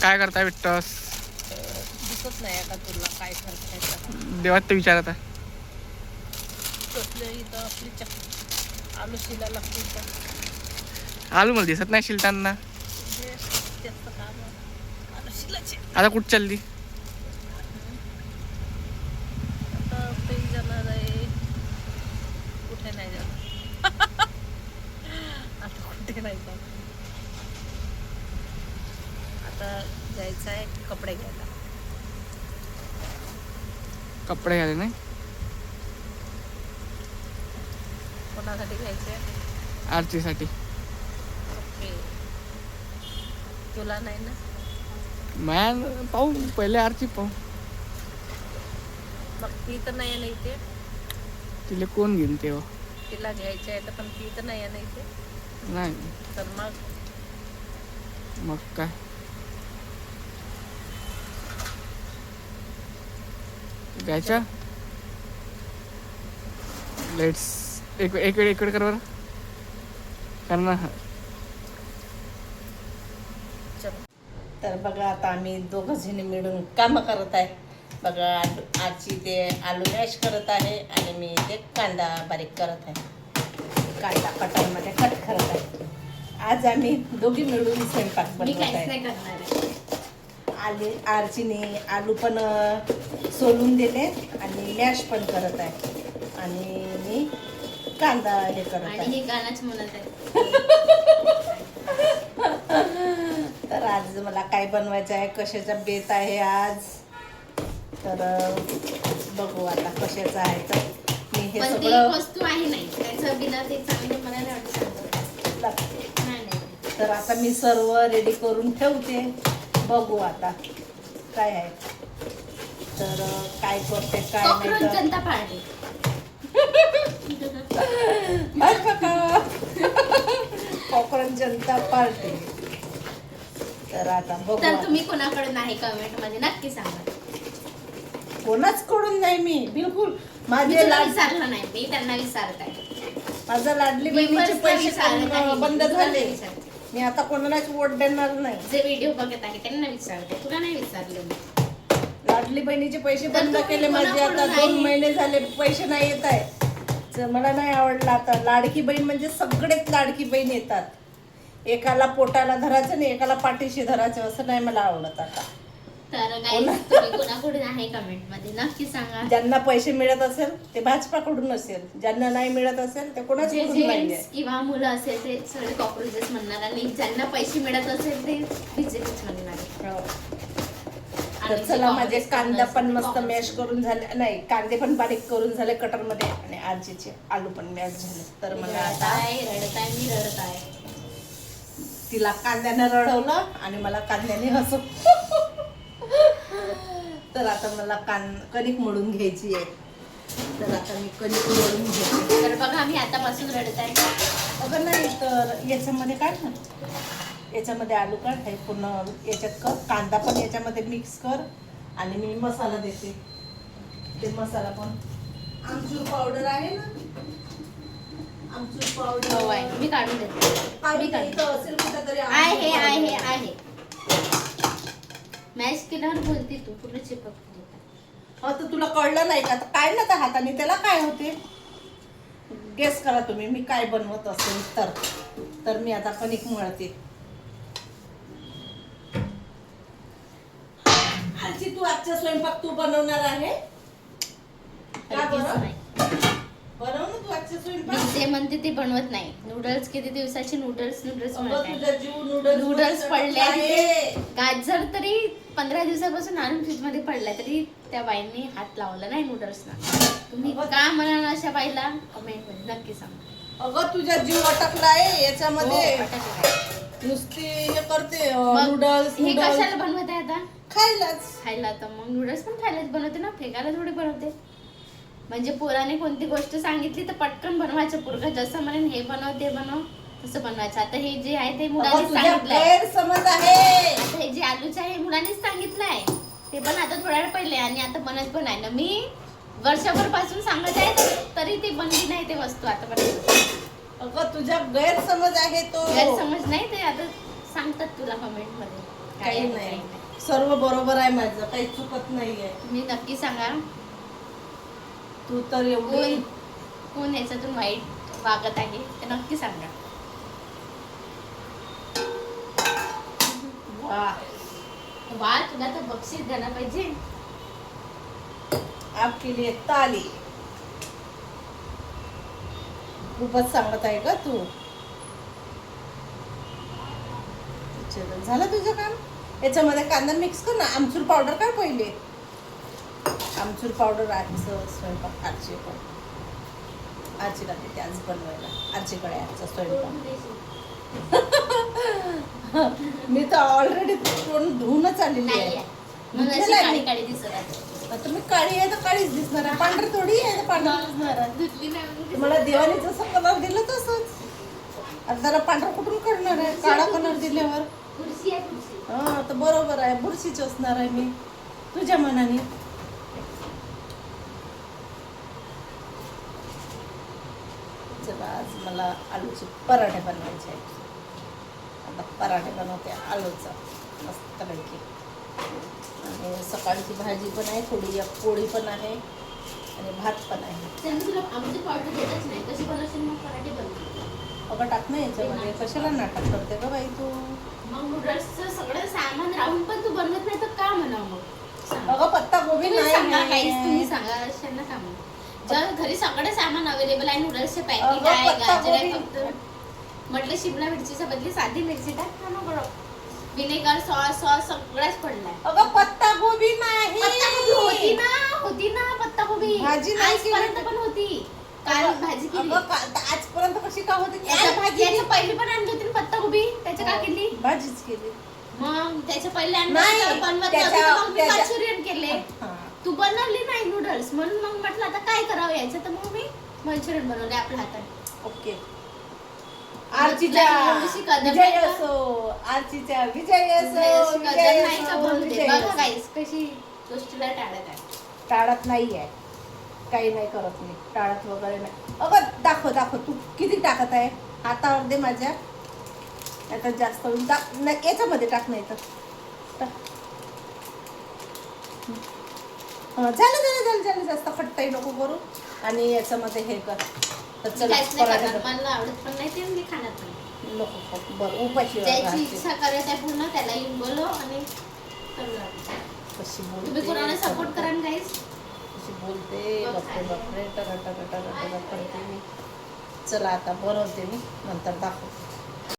काय करताय विट्टस? दिसत नाही आता तुला काय करताय. देवात ते विचारत आहे. इथं आपली आलू शिला लागते इथं. आलू मला दिसत नाही शिलताना. त्याचं काम आलू शिलाचे. आता कुठं चालली? आता काही जाणार आहे. कुठे नाही जाणार. आता कुठे नाही जाणार. आता जायचं आहे कपडे घ्यायला. कपडे घ्यायला नाही? कोणासाठी घ्यायचे? आरतीसाठी. ओके. तुला नाही ना? मॅन पाहू पहिले आरती पाहू. मग ती तर नाही आहे ना इथे. तिला कोण घेईन तेव्हा? तिला घ्यायचे आहे तर पण ती तर नाही आहे ना इथे. नाही तर मग काय घ्यायच्या. लेट्स एक वेळ इकडे कर बरं. करणार. तर बघा आता आम्ही दोघं जणी मिळून कामं करत आहे. बघा आजची ते आलू मॅश करत आहे आणि मी ते कांदा बारीक करत आहे. कांदा कटरमध्ये कट करत आहे. आज आम्ही दोघी मिळून स्वयंपाक बनवत आहे. आरचीने आलू पण सोलून दिले आणि मॅश पण करत आहे आणि मी कांदा हे करत आहे. गाणंच म्हणत आहे. तर आज मला काय बनवायचं आहे, कशाचा बेत आहे आज, तर बघू आता कशाचं आहे. तर मी हे सगळं वस्तू आहे नाही त्याचं बिना ते चांगलं मला नाही. तर आता मी सर्व रेडी करून ठेवते. बघू आता काय आहे. तर काय करते काय नाही. जनता पार्टी कोकण जनता पार्टी. तर आता बघू. तर तुम्ही कोणाकडे नाही कमेंट मध्ये नक्की सांगा. कोणाच कडून नाही मी बिलकुल. माझे विचारलं नाही मी त्यांना विचारत आहे. माझा लाडली बहिणीचे पैसे बंद झाले. मी आता कोणालाच वोट देणार नाही. जे व्हिडिओ बघत आहे त्यांना विचारते. तुला नाही विचारलं मी. लाडली बहिणीचे पैसे बंद केले माझे. आता 2 महिने झाले पैसे नाही येत आहे. मला नाही आवडलं आता. लाडकी बहीण म्हणजे सगळेच लाडकी बहीण येतात. एकाला पोटाला धरायचं आणि एकाला पाठीशी धरायचं असं नाही मला आवडत आता. तर तुम्ही कोणाकडून आहे कमेंट मध्ये नक्की सांगा. ज्यांना पैसे मिळत असेल ते भाजपाकडून असेल, ज्यांना नाही मिळत असेल ते कोणाकडून नाहीये. किंवा मुलं असेल ते सगळे कॉक्रोचेस म्हणणार आणि ज्यांना पैसे मिळत असेल ते बीजेपीच म्हणणार. तर चला माझे कांदा पण मस्त मॅश करून झाले. नाही कांदे पण बारीक करून झाले कटर मध्ये आणि आजीचे आलू पण मॅश झाले. तर मला आता रडत आहे मी रडत आहे. तिला कांद्याने रडवलं आणि मला कांद्याने हसव. तर आता मला कणिक मळून घ्यायची आहे. तर आता मी कणिक मळून घेते. तर बघा मी आतापासून रडत आहे. अगं नाही तर याच्यामध्ये काय ना, याच्यामध्ये आलू काढ हे पूर्ण याच्यात कर. कांदा पण याच्यामध्ये मिक्स कर आणि मी मसाला देते. ते मसाला पण आमचूर पावडर आहे ना, आमचूर पावडर मी काढून देते. असेल कुठेतरी आहे मॅश केल्यावर बोलते तू पूर्ण चिपक. तर तुला कळलं नाही का? काय ना त्या हाताने त्याला काय होते गेस करा तुम्ही. मी काय बनवत असेल तर मी आता कणिक मळते. आजची तू आजचा स्वयंपाक तू बनवणार आहे का? बनव ना तू आजचा स्वयंपाक. जे म्हणते ते बनवत नाही. नूडल्स किती दिवसाचे नूडल्स तुझा जीव नूडल्स पडले. गाजर तरी 15 दिवसापासून आणून फ्रीज मध्ये पडलाय तरी त्या बाईंनी हात लावला नाही नूडल्सना. तुम्ही का म्हणाल अशा बाईला कमेंट मध्ये नक्की सांगा. अगं तुझा जीव अटकला आहे याच्यामध्ये. नुसती हे करते नूडल्स. हे कशाला बनवते आता? खायला. तर मग नूडल्स पण खायलाच बनवते ना, फेकायला थोडी बनवते. म्हणजे पोराने कोणती गोष्ट सांगितली तर पटकन बनवायचं. पोरगा जसं म्हणेन हे बनव ते बनव तसं बनवायचं. आता हे जे आहे ते मुलांनीच सांगितलंय. गैरसमज आहे. आता हे जे आलूचं आहे मुलांनीच सांगितलंय. ते पण आता थोड्या वेळ पहिले आणि आता बनत पण आहे ना. मी वर्षभर पासून सांगत आहे तरी ती बनली नाही ते वस्तू आता. तुझा गैरसमज आहे तो. गैरसमज नाही ते आता सांगतात तुला कमेंट मध्ये. काही काही नाही नाही. सर्व बरोबर आहे माझं, काही चुकत नाहीये. तुम्ही नक्की सांगा तू तर एवढी कोण कोण याच्यातून वाईट वागत आहे ते नक्की सांगा. वा वा तुला तर बक्षीस द्यायला पाहिजे. आपके लिए ताली. खूपच सांगत आहे का तू. चलो, झालं तुझं काम. याच्यामध्ये कांदा मिक्स कर ना. आमचूर पावडर काय पहिले. आमचूर पावडर आजचं स्वयंपाक आजची पण आजीला देते आज बनवायला. आजीकडे आजचा स्वयंपाक. मी तर ऑलरेडी तोंड धुवूनच आलेली नाही आहे. आहे. म्हणून अशी धुतलेलं आहे काळी मी. काळी दिसत आहे. आता मी काळी आहे तर काळीच दिसणार आहे. पांढर थोडी आहे तर पांढर दिसणार आहे. धुतली नाही म्हणून दिसत मला देवाने जसं कलर दिलं तसंच. आता त्याला पांढरा कुठून करणार आहे काळा कलर दिल्यावर. कुर्सी आहे कुर्सी. हा तर बरोबर आहे. बुरशीच असणार आहे मी तुझ्या मनाने. चला आज मला आलूचे पराठे बनवायचे आहेत. आता पराठे बनवते आलूचा मस्तपैकी. आणि सकाळची भाजी पण आहे थोडी, एक पोळी पण आहे आणि भात पण आहे. त्यांनी तुला आमची पावडर देतच नाही. कशी बनवशील मग पराठे बनव. अगं टाक ना याच्यामध्ये. कशाला नाटक करते ग बाई तू. मग नूडल्सचं सगळं सामान राहून पण तू बनवत नाही तर का म्हणावं मग. सांगा. अगं पत्ता गोबी तुम्ही सांगा नाही काहीच तुम्ही आहे. सांगा अशांना का म्हणू. जर घरी सगळे सामान अवेलेबल आहे नूडल्सचे पॅकेट अगं, आहे पत्ता गाजर आहे गोबी. फक्त म्हटलं शिमला मिरचीच्या बदली साधी मिरची टाक ना मग विनेगर सॉस सगळंच पडलाय. अगं पत्ता गोबी नाही. होती ना पत्ताकोबी भाजी नाही आजपर्यंत केली. पण होती. काल भाजी केली. अगं आजपर्यंत कशी का होती. काल भाजी याच्या पहिली पण आणली होती ना पत्ताकोबी त्याच्या का केली. भाजीच केली. मग त्याच्या पहिले नाही, आणलं बनवत त्याच्या- नव्हती तर मग मी त्याच्या- मंचुरियन केले. हा. तू बनवली नाही नूडल्स म्हणून मग म्हटलं आता काय करावं याचं तर मग मी मंचुरियन बनवले आपल्या हाताने. ओके. आरचीच्या एवढीशी कदर विजय नाही का? असो. आरचीच्या विजय असो. एवढीशी विजय कदर नाही का असो, बनवू दे. विजय बघा असो. गाईस कशी गोष्टीला टाळत आहे. टाळत नाही आहे. काही नाही करत मी. टाळत वगैरे नाही. अगं दाखव तू किती टाकत आहे. हातावर दे माझ्या. आता जास्त होईल. नाही याच्यामध्ये टाक नाही तर टाक. झालं जास्त खट्टाई नको करू. आणि याच्यामध्ये हे कर तर चला काहीच नाही पराठे खाणार. कर. मला आवडत पण नाही ते मी खाणार पण नाही. नको खाऊ. बरं उपाशी ज्याची राहते. इच्छा करत आहे पूर्ण त्याला येऊन बोलव आणि करू लागू. कशी तुम्ही कोणाला सपोर्ट बोलते. करा ना गाईस. कशी बोलते. बापरे टरा करते मी. चला आता बनवते मी नंतर दाखव.